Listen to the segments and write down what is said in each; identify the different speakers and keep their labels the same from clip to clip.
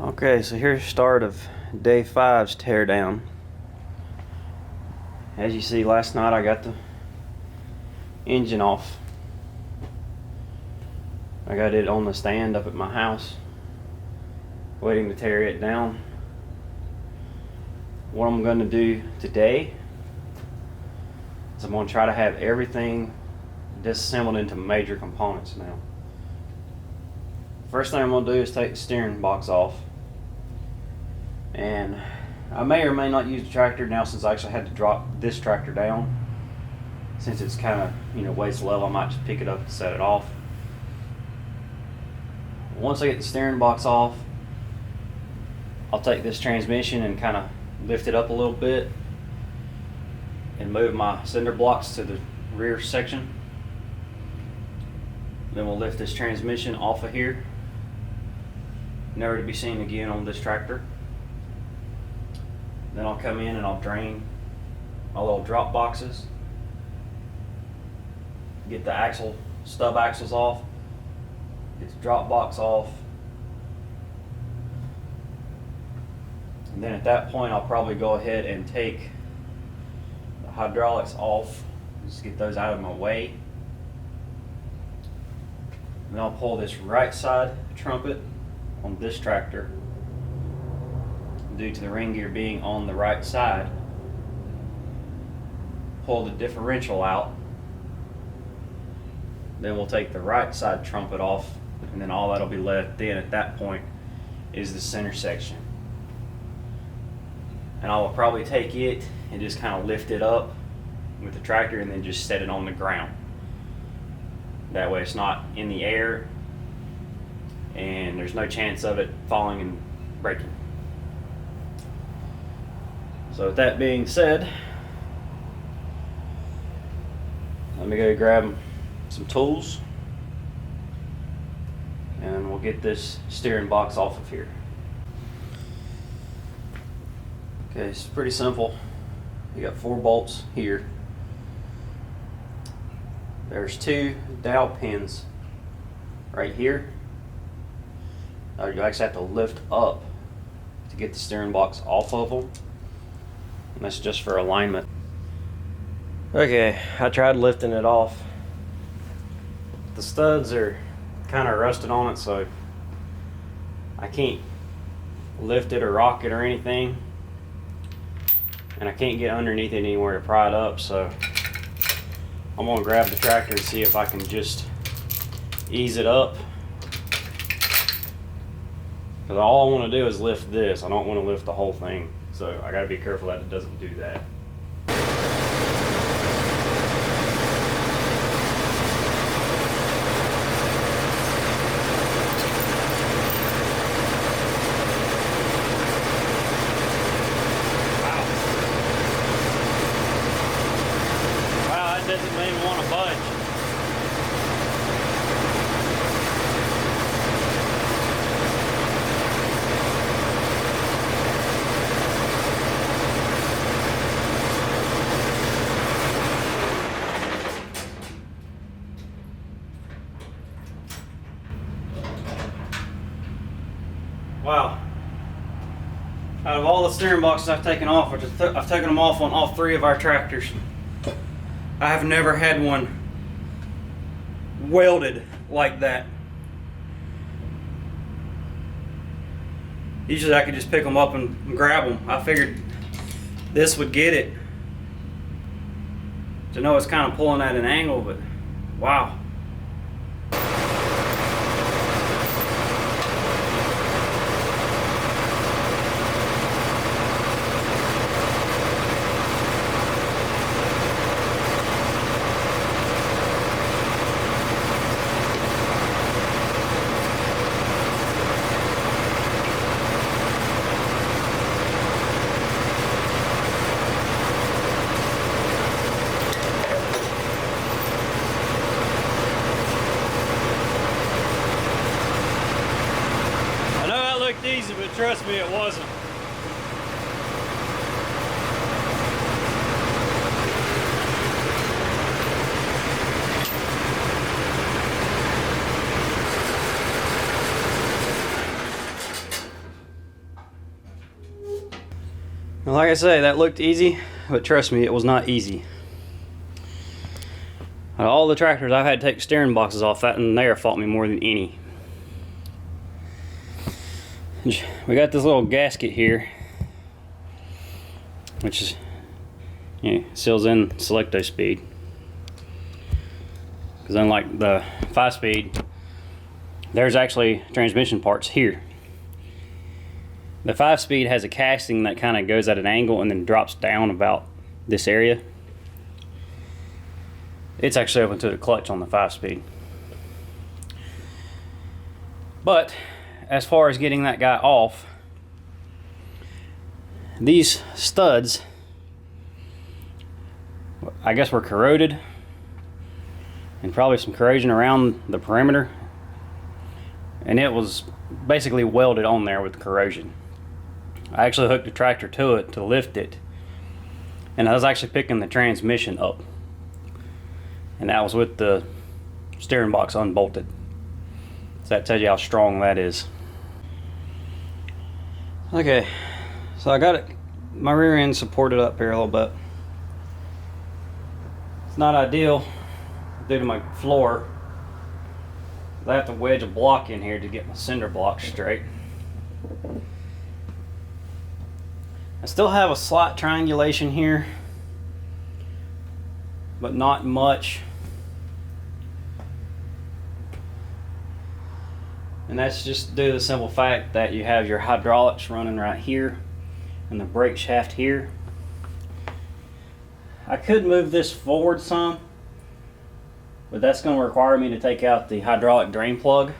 Speaker 1: Okay, so here's the start of day 5's teardown. As you see, last night I got the engine off. I got it on the stand up at my house, waiting to tear it down. What I'm going to do today is I'm going to try to have everything disassembled into major components now. First thing I'm going to do is take the steering box off. And I may or may not use the tractor now, since I actually had to drop this tractor down. Since it's kind of, waist level, I might just pick it up and set it off. Once I get the steering box off, I'll take this transmission and kind of lift it up a little bit and move my cinder blocks to the rear section. Then we'll lift this transmission off of here, never to be seen again on this tractor. Then I'll come in and I'll drain my little drop boxes, get the stub axles off, get the drop box off, and then at that point I'll probably go ahead and take the hydraulics off, just get those out of my way. And then I'll pull this right side trumpet on this tractor, due to the ring gear being on the right side. Pull the differential out. Then we'll take the right side trumpet off, and then all that'll be left then at that point is the center section. And I will probably take it and just kind of lift it up with the tractor and then just set it on the ground. That way it's not in the air and there's no chance of it falling and breaking. So with that being said, let me go grab some tools and we'll get this steering box off of here. Okay, it's pretty simple. You got 4 bolts here. There's 2 dowel pins right here. You actually have to lift up to get the steering box off of them. And that's just for alignment. Okay, I tried lifting it off. The studs are kind of rusted on it, so I can't lift it or rock it or anything. And I can't get underneath it anywhere to pry it up, so I'm gonna grab the tractor and see if I can just ease it up. Because all I want to do is lift this. I don't want to lift the whole thing. So I gotta be careful that it doesn't do that. Wow, that doesn't even want to budge. Wow. Out of all the steering boxes I've taken off, which I've taken them off on all 3 of our tractors, I have never had one welded like that. Usually I could just pick them up and grab them. I figured this would get it. I know it's kind of pulling at an angle, but wow. Easy, but trust me, it wasn't. Well, like I say, that looked easy, but trust me, it was not easy. Out of all the tractors I've had to take steering boxes off, that one there fought me more than any. We got this little gasket here, which is, seals in selecto speed. Because unlike the 5-speed, there's actually transmission parts here. The 5-speed has a casting that kind of goes at an angle and then drops down about this area. It's actually open to the clutch on the 5-speed. But as far as getting that guy off, these studs, I guess, were corroded, and probably some corrosion around the perimeter, and it was basically welded on there with corrosion. I actually hooked the tractor to it to lift it, and I was actually picking the transmission up, and that was with the steering box unbolted. So that tells you how strong that is. Okay, so I got it, my rear end supported up here a little bit. It's not ideal due to my floor. I have to wedge a block in here to get my cinder block straight. I still have a slight triangulation here, but not much. And that's just due to the simple fact that you have your hydraulics running right here and the brake shaft here. I could move this forward some, but that's going to require me to take out the hydraulic drain plug.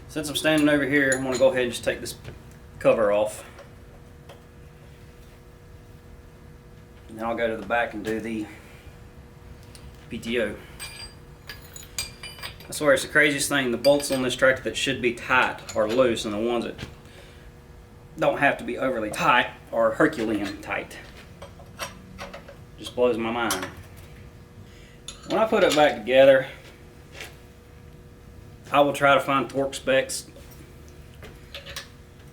Speaker 1: Since I'm standing over here, I'm going to go ahead and just take this cover off. And then I'll go to the back and do the PTO. I swear it's the craziest thing. The bolts on this tractor that should be tight are loose, and the ones that don't have to be overly tight are Herculean tight. Just blows my mind. When I put it back together, I will try to find torque specs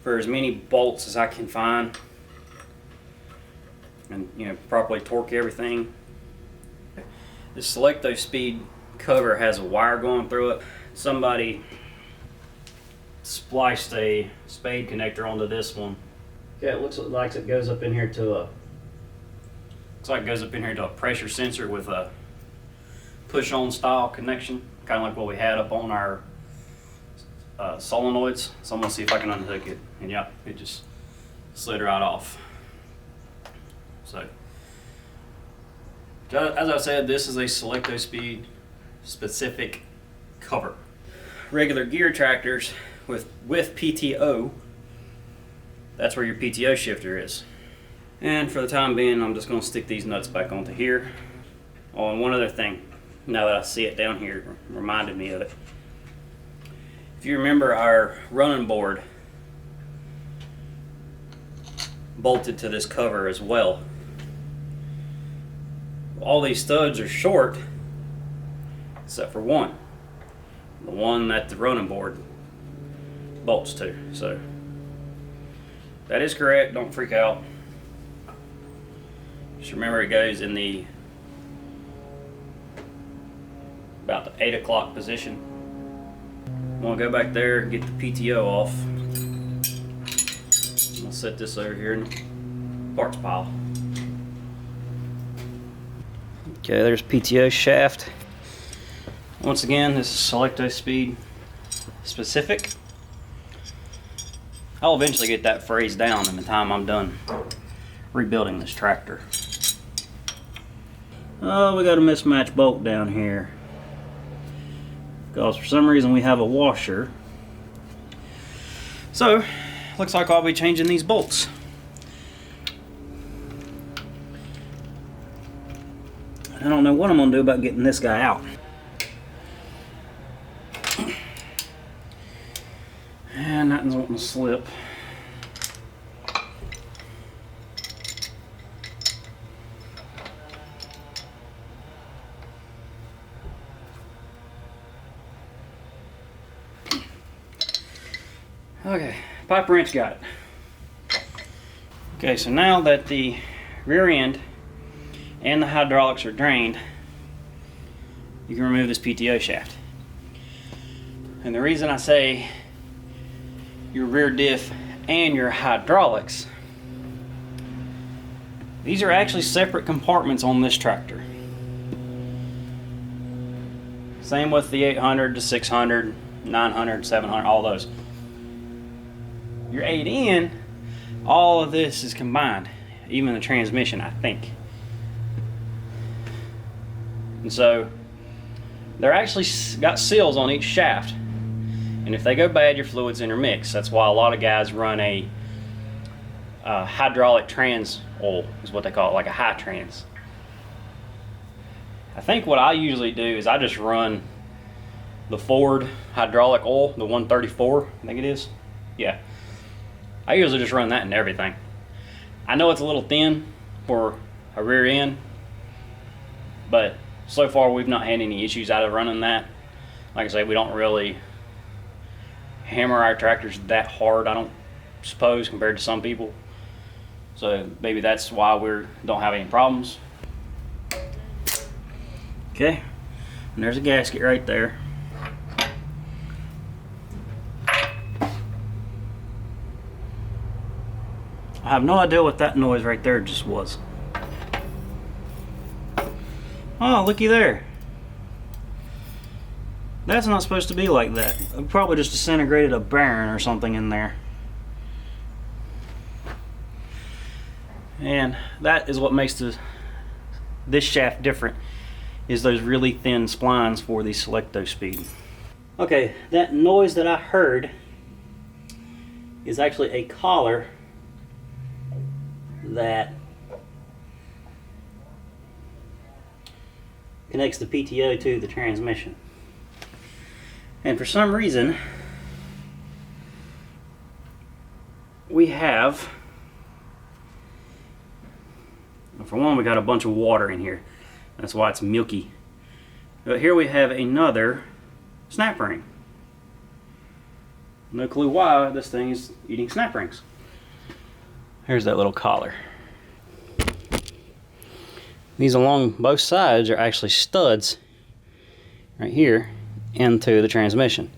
Speaker 1: for as many bolts as I can find, and properly torque everything. This Selecto Speed cover has a wire going through it. Somebody spliced a spade connector onto this one. Yeah, it looks like it goes up in here to a pressure sensor with a push-on style connection, kind of like what we had up on our solenoids. So I'm gonna see if I can unhook it, and yep, it just slid right off. So, as I said, this is a Selecto Speed specific cover. Regular gear tractors with PTO, that's where your PTO shifter is. And for the time being, I'm just going to stick these nuts back onto here. Oh, and one other thing, now that I see it down here, reminded me of it. If you remember, our running board bolted to this cover as well. All these studs are short except for one, the one that the running board bolts to. So that is correct, don't freak out. Just remember it goes in the about the 8 o'clock position. I'm gonna go back there and get the PTO off. I'll set this over here in the parts pile. Okay, there's PTO shaft. Once again, this is Selecto Speed specific. I'll eventually get that phrase down in the time I'm done rebuilding this tractor. Oh, we got a mismatched bolt down here, because for some reason we have a washer. So, looks like I'll be changing these bolts. I don't know what I'm going to do about getting this guy out. And nothing's wanting to slip. Okay, pipe wrench got it. Okay, so now that the rear end and the hydraulics are drained, you can remove this PTO shaft. And the reason I say your rear diff and your hydraulics, these are actually separate compartments on this tractor. Same with the 800, the 600, 900, 700, all those. Your 8N, all of this is combined, even the transmission, I think. And so they're actually got seals on each shaft, and if they go bad, your fluid's intermixed. That's why a lot of guys run a hydraulic trans oil, is what they call it, like a high trans. I think what I usually do is I just run the Ford hydraulic oil, the 134, I think it is. Yeah, I usually just run that in everything. I know it's a little thin for a rear end, but so far we've not had any issues out of running that. Like I say, we don't really hammer our tractors that hard, I don't suppose, compared to some people. So maybe that's why we don't have any problems. Okay, and there's a gasket right there. I have no idea what that noise right there just was. Oh, looky there. That's not supposed to be like that. I probably just disintegrated a bearing or something in there. And that is what makes this shaft different, is those really thin splines for the selecto speed. Okay, that noise that I heard is actually a collar that connects the PTO to the transmission. And for some reason, we have, for one, we got a bunch of water in here. That's why it's milky. But here we have another snap ring. No clue why this thing is eating snap rings. Here's that little collar. These along both sides are actually studs right here into the transmission.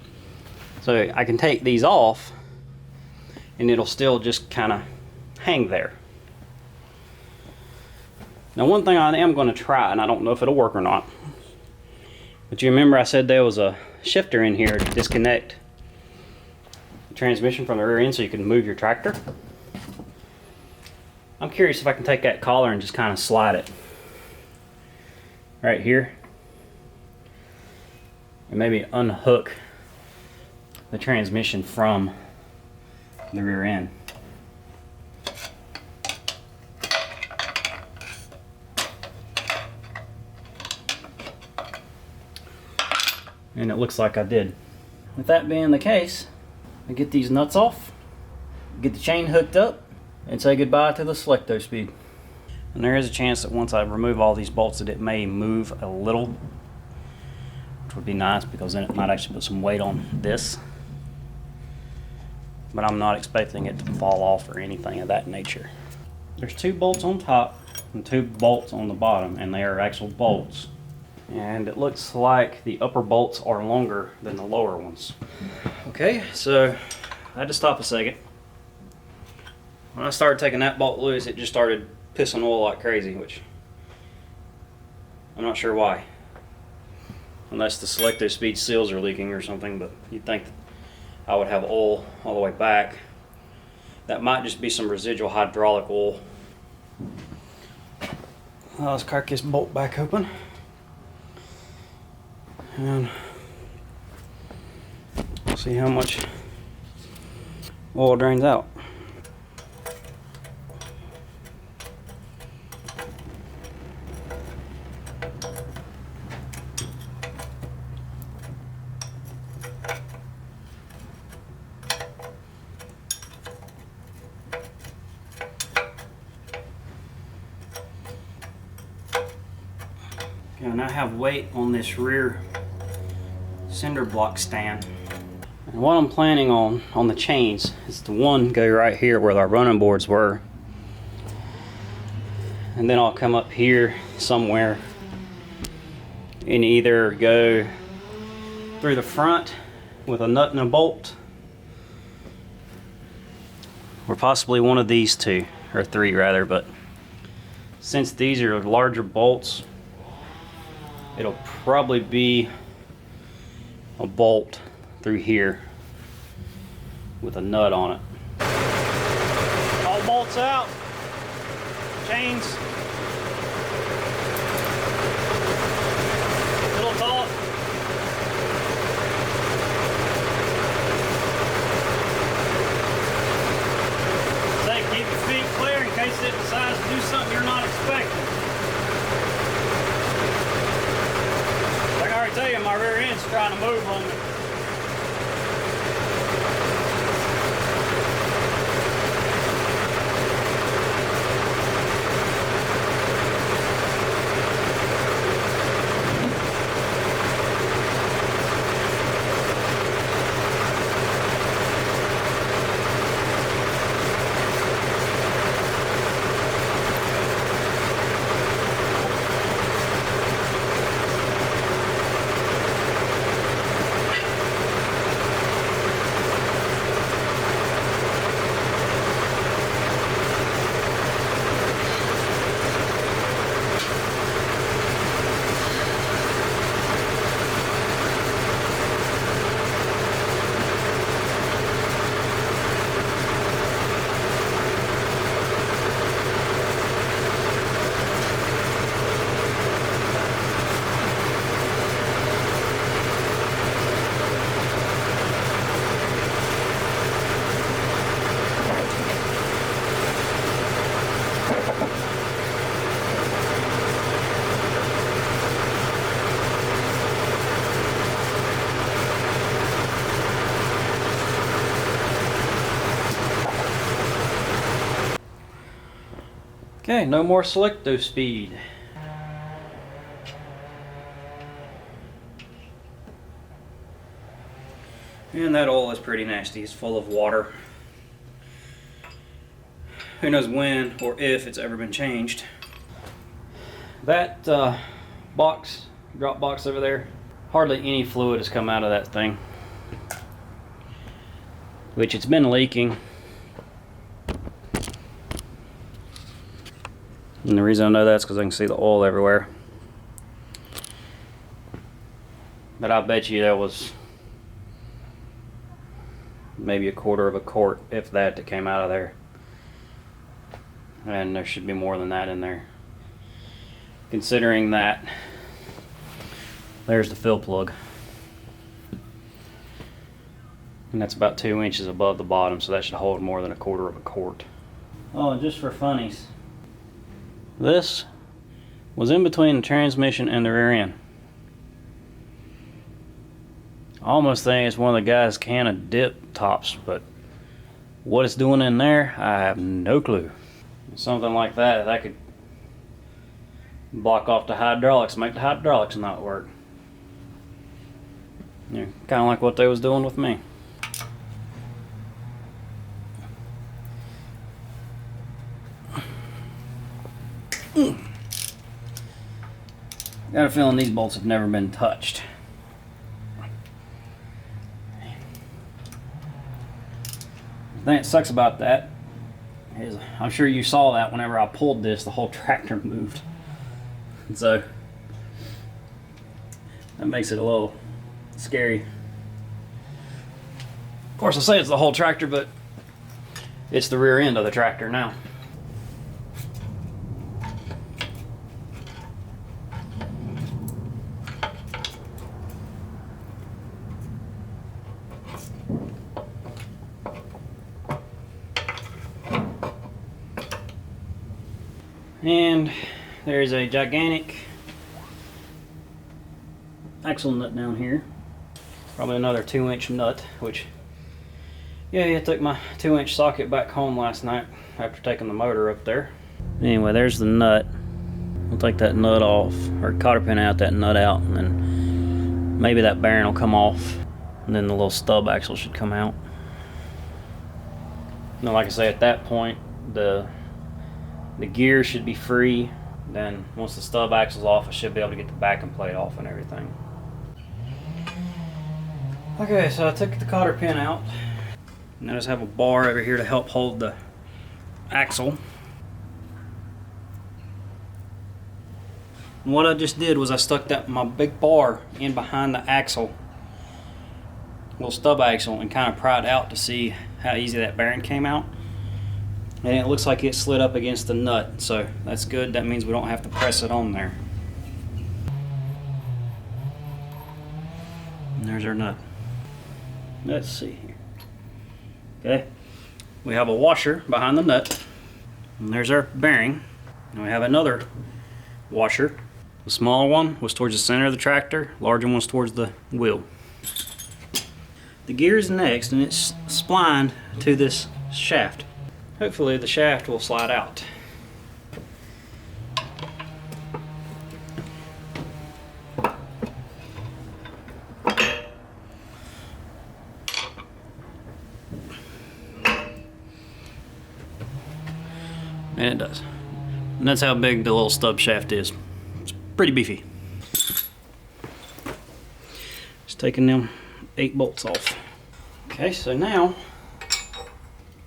Speaker 1: So I can take these off and it'll still just kind of hang there. Now, one thing I am going to try, and I don't know if it'll work or not, but you remember I said there was a shifter in here to disconnect the transmission from the rear end so you can move your tractor. I'm curious if I can take that collar and just kind of slide it right here and maybe unhook the transmission from the rear end. And it looks like I did. With that being the case, I get these nuts off, get the chain hooked up, and say goodbye to the selecto speed. And there is a chance that once I remove all these bolts that it may move a little, which would be nice because then it might actually put some weight on this. But I'm not expecting it to fall off or anything of that nature. There's 2 bolts on top and 2 bolts on the bottom, and they are actual bolts. And it looks like the upper bolts are longer than the lower ones. Okay, so I had to stop a second. When I started taking that bolt loose, it just started pissing oil like crazy, which I'm not sure why. Unless the selecto speed seals are leaking or something, but you'd think that I would have oil all the way back. That might just be some residual hydraulic oil. Well, let's crack this bolt back open. And see how much oil drains out. And I have weight on this rear cinder block stand. And what I'm planning on the chains is the one go right here where our running boards were, and then I'll come up here somewhere and either go through the front with a nut and a bolt, or possibly one of these two, or three rather, but since these are larger bolts, it'll probably be a bolt through here with a nut on it. All bolts out, chains, little taut. Say, keep your feet clear in case it decides to do something you're not expecting. Like I already tell you, my rear end's trying to move on me. Okay, no more selecto speed. And that oil is pretty nasty. It's full of water. Who knows when or if it's ever been changed. That box, drop box over there, hardly any fluid has come out of that thing. Which it's been leaking. And the reason I know that's because I can see the oil everywhere. But I bet you there was maybe a quarter of a quart, if that came out of there. And there should be more than that in there. Considering that there's the fill plug. And that's about 2 inches above the bottom, so that should hold more than a quarter of a quart. Oh, and just for funnies, this was in between the transmission and the rear end. I almost think it's one of the guys' can of dip tops, but what it's doing in there, I have no clue. Something like that could block off the hydraulics, make the hydraulics not work. Yeah, kind of like what they was doing with me. Got a feeling these bolts have never been touched. The thing that sucks about that is, I'm sure you saw that whenever I pulled this, the whole tractor moved. And so that makes it a little scary. Of course, I say it's the whole tractor, but it's the rear end of the tractor now. And there's a gigantic axle nut down here. Probably another 2-inch nut, which, yeah, I took my 2-inch socket back home last night after taking the motor up there. Anyway, there's the nut. We'll take that nut off, or cotter pin out, that nut out, and then maybe that bearing will come off, and then the little stub axle should come out. Now, like I say, at that point, the The gear should be free. Then once the stub axle's off, I should be able to get the backing plate off and everything. Okay, so I took the cotter pin out. And I just have a bar over here to help hold the axle. And what I just did was I stuck my big bar in behind the axle, little stub axle, and kind of pried out to see how easy that bearing came out. And it looks like it slid up against the nut, so that's good. That means we don't have to press it on there. And there's our nut. Let's see here. Okay, we have a washer behind the nut, and there's our bearing. And we have another washer. The smaller one was towards the center of the tractor, larger one was towards the wheel. The gear is next, and it's splined to this shaft. Hopefully the shaft will slide out. And it does. And that's how big the little stub shaft is. It's pretty beefy. Just taking them 8 bolts off. Okay, so now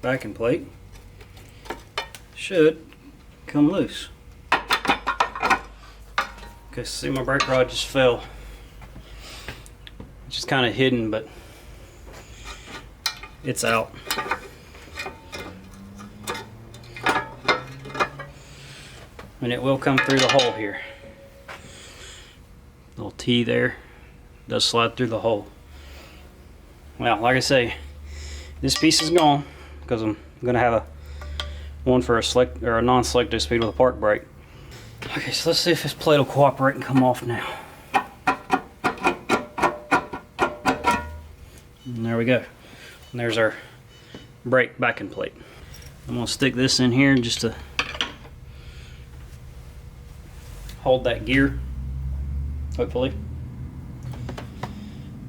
Speaker 1: backing plate should come loose. Okay, see, my brake rod just fell. It's just kind of hidden, but it's out. And it will come through the hole here. Little T there does slide through the hole. Well, like I say, this piece is gone because I'm gonna have one for a select or a non-selective speed with a park brake. Okay, so let's see if this plate will cooperate and come off now. And there we go. And there's our brake backing plate. I'm gonna stick this in here just to hold that gear, hopefully.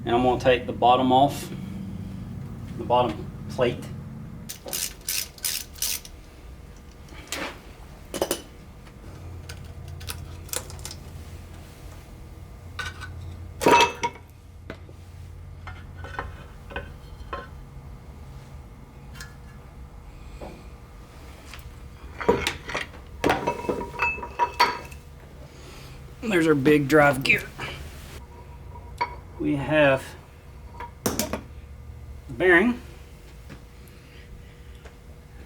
Speaker 1: And I'm gonna take the bottom off, the bottom plate. There's our big drive gear. We have the bearing.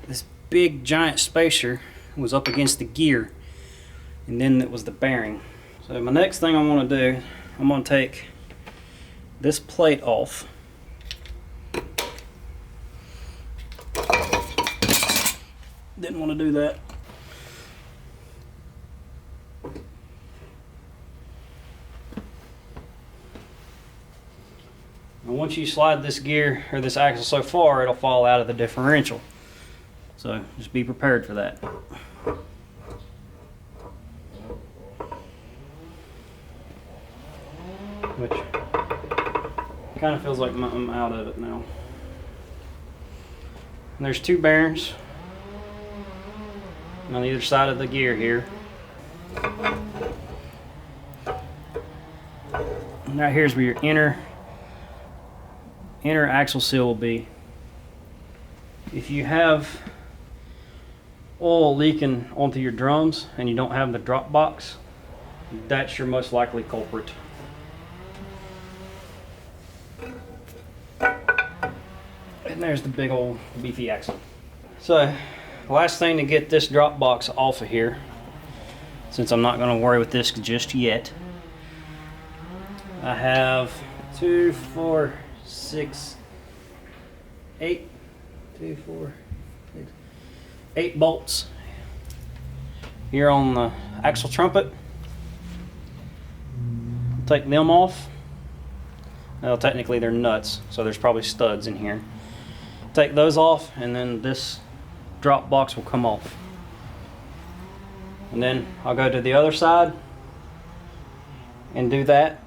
Speaker 1: This big giant spacer was up against the gear, and then it was the bearing. So my next thing I want to do, I'm going to take this plate off. Didn't want to do that. And once you slide this gear or this axle so far, it'll fall out of the differential. So just be prepared for that. Which kind of feels like I'm out of it now. And there's 2 bearings on either side of the gear here. And right here's where your inner axle seal will be. If you have oil leaking onto your drums and you don't have the drop box, that's your most likely culprit. And there's the big old beefy axle. So last thing to get this drop box off of here, since I'm not going to worry with this just yet, I have 2, 4, 6, 8, 2, 4, 6, 8 bolts here on the axle trumpet. Take them off. Well, technically they're nuts, so there's probably studs in here. Take those off, and then this drop box will come off. And then I'll go to the other side and do that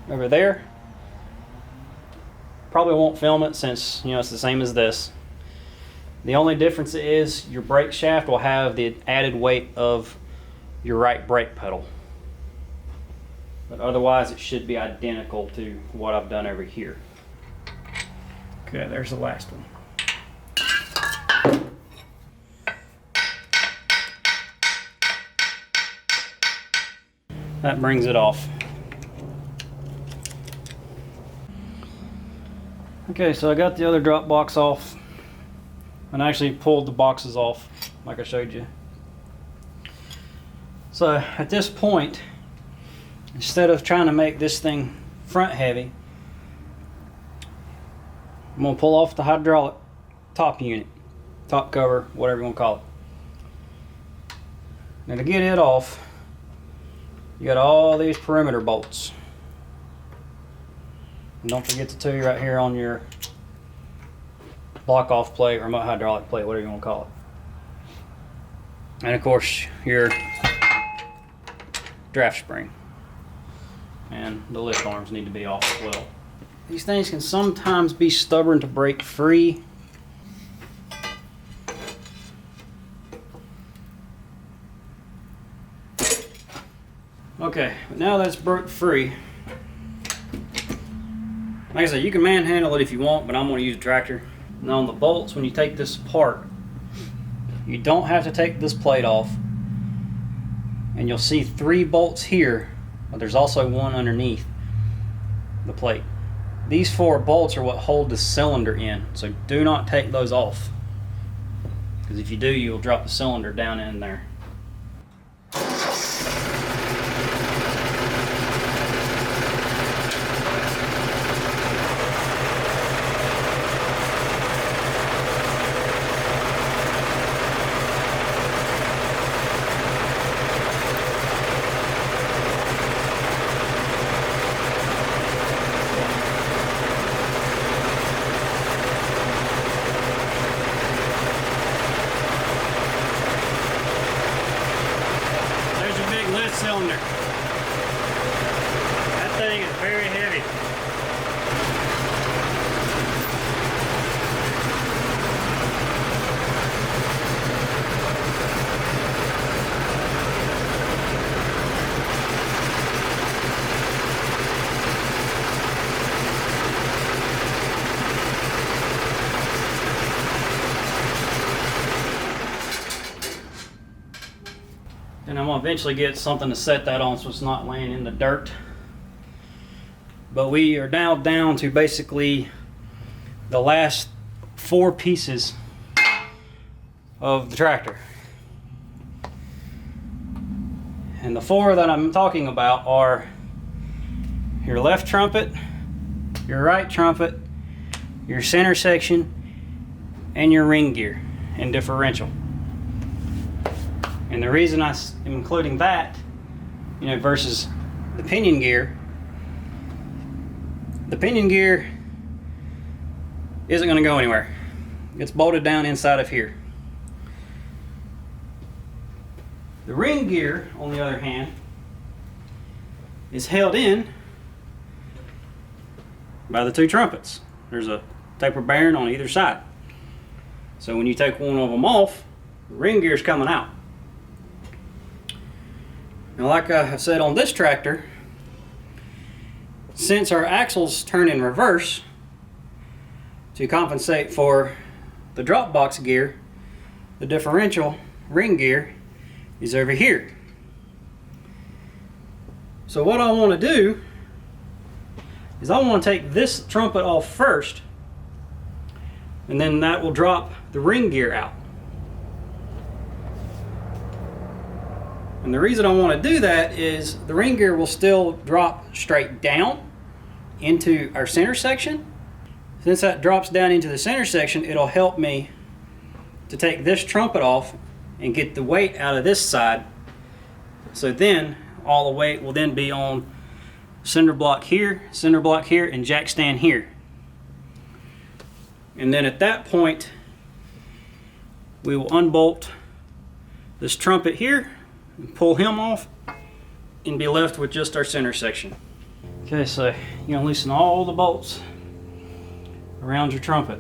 Speaker 1: over there. Probably won't film it since, you know, it's the same as this. The only difference is your brake shaft will have the added weight of your right brake pedal. But otherwise it should be identical to what I've done over here. Okay, there's the last one. That brings it off. Okay, so I got the other drop box off and I actually pulled the boxes off like I showed you. So at this point, instead of trying to make this thing front heavy, I'm going to pull off the hydraulic top unit, top cover, whatever you want to call it. Now to get it off, you got all these perimeter bolts. And don't forget the two right here on your block off plate, remote hydraulic plate, whatever you want to call it. And of course your draft spring. And the lift arms need to be off as well. These things can sometimes be stubborn to break free. Okay, now that's broke free. Like I said, you can manhandle it if you want, but I'm going to use a tractor. Now on the bolts, when you take this apart, you don't have to take this plate off. And you'll see 3 bolts here, but there's also one underneath the plate. These 4 bolts are what hold the cylinder in, so do not take those off. Because if you do, you'll drop the cylinder down in there. Cylinder. That thing is very heavy. And I'm going to eventually get something to set that on so it's not laying in the dirt. But we are now down to basically the last 4 pieces of the tractor. And the 4 that I'm talking about are your left trumpet, your right trumpet, your center section, and your ring gear and differential. And the reason I am including that, versus the pinion gear isn't going to go anywhere. It's bolted down inside of here. The ring gear, on the other hand, is held in by the 2 trumpets. There's a taper bearing on either side. So when you take one of them off, the ring gear is coming out. Now, like I have said on this tractor, since our axles turn in reverse to compensate for the drop box gear, the differential ring gear is over here. So what I want to do is I want to take this trumpet off first, and then that will drop the ring gear out. And the reason I want to do that is the ring gear will still drop straight down into our center section. Since that drops down into the center section, it'll help me to take this trumpet off and get the weight out of this side. So then all the weight will then be on cinder block here, and jack stand here. And then at that point, we will unbolt this trumpet here, pull him off, and be left with just our center section. Okay, so you're gonna loosen all the bolts around your trumpet.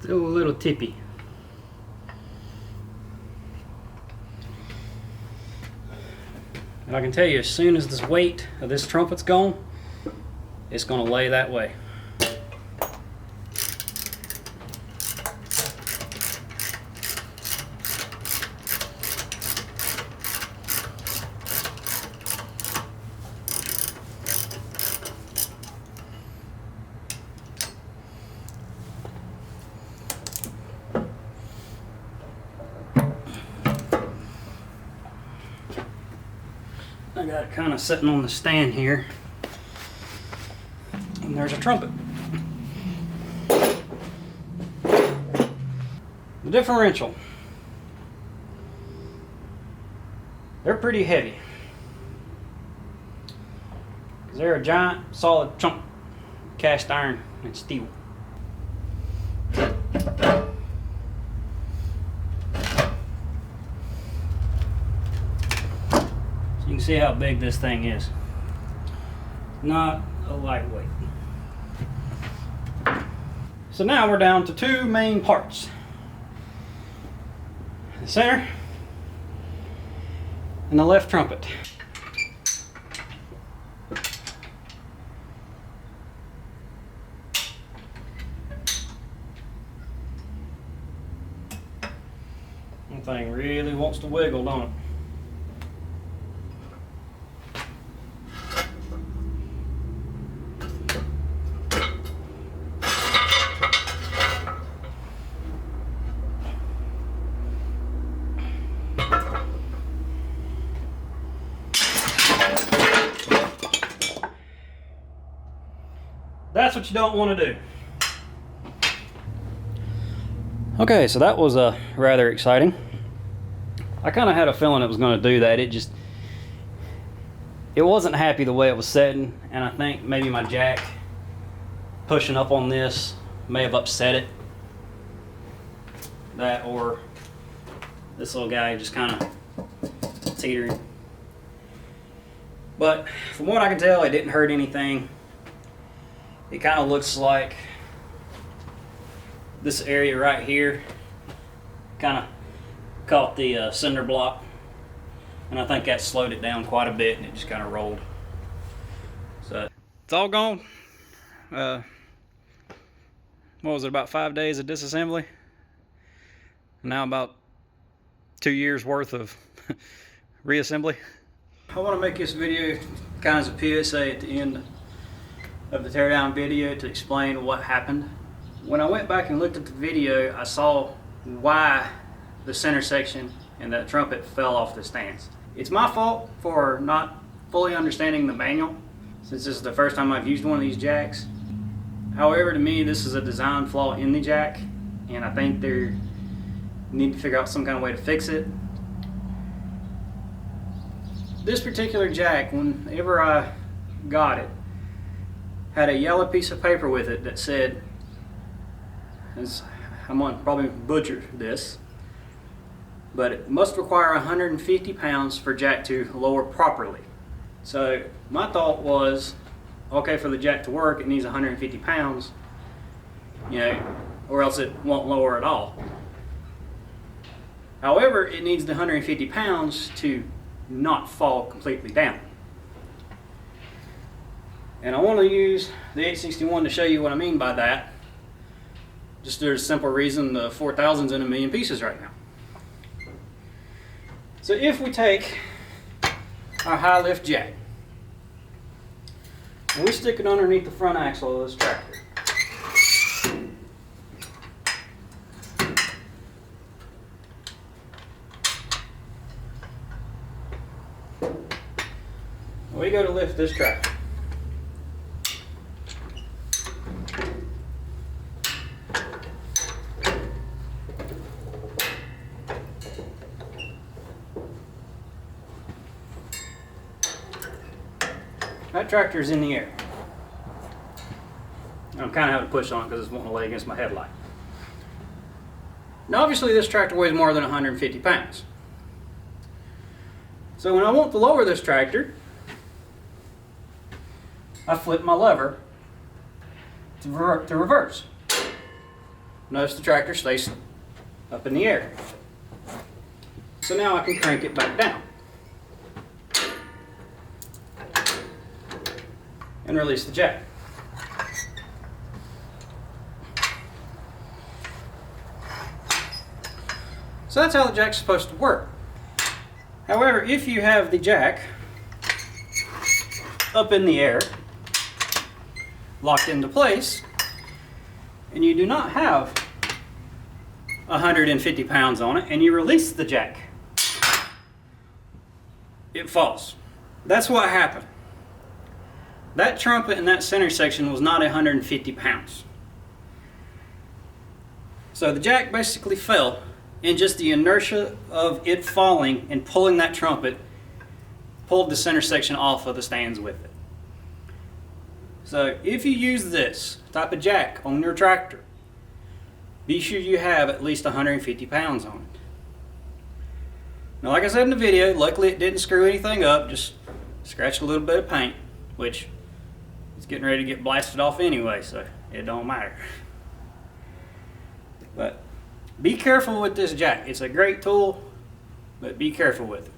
Speaker 2: Still a little tippy. And I can tell you, as soon as this weight of this trumpet's gone, it's going to lay that way. I got it kind of sitting on the stand here, and there's a trumpet. The differential. They're pretty heavy. They're a giant solid chunk of cast iron and steel. You can see how big this thing is. Not a lightweight. So now we're down to two main parts. The center and the left trumpet. That thing really wants to wiggle, don't it? That's what you don't want to do. Okay, so that was rather exciting. I kind of had a feeling it was going to do that. It wasn't happy the way it was setting, and I think maybe my jack pushing up on this may have upset it. That, or this little guy just kind of teetering. But from what I can tell, it didn't hurt anything. It kind of looks like this area right here kind of caught the cinder block, and I think that slowed it down quite a bit, and it just kind of rolled. So it's all gone. What was it, about 5 days of disassembly? Now about 2 years worth of reassembly. I want to make this video kind of as a PSA at the end of the teardown video to explain what happened. When I went back and looked at the video, I saw why the center section and that trumpet fell off the stands. It's my fault for not fully understanding the manual, since this is the first time I've used one of these jacks. However, to me, this is a design flaw in the jack, and I think they need to figure out some kind of way to fix it. This particular jack, whenever I got it, had a yellow piece of paper with it that said, I'm going to probably butcher this, but it must require 150 pounds for jack to lower properly. So my thought was, okay, for the jack to work, it needs 150 pounds, you know, or else it won't lower at all. However, it needs the 150 pounds to not fall completely down. And I want to use the 861 to show you what I mean by that. Just there's a simple reason the 4000's in a million pieces right now. So if we take our high lift jack and we stick it underneath the front axle of this tractor, we go to lift this tractor. That tractor is in the air. I'm kind of having to push on it because it's wanting to lay against my headlight. Now obviously this tractor weighs more than 150 pounds. So when I want to lower this tractor, I flip my lever to reverse. Notice the tractor stays up in the air. So now I can crank it back down and release the jack. So that's how the jack's supposed to work. However, if you have the jack up in the air, locked into place, and you do not have 150 pounds on it, and you release the jack, it falls. That's what happened. That trumpet in that center section was not 150 pounds. So the jack basically fell, and just the inertia of it falling and pulling that trumpet pulled the center section off of the stands with it. So if you use this type of jack on your tractor, be sure you have at least 150 pounds on it. Now, like I said in the video, luckily it didn't screw anything up, just scratched a little bit of paint, which is getting ready to get blasted off anyway, so it don't matter. But be careful with this jack. It's a great tool, but be careful with it.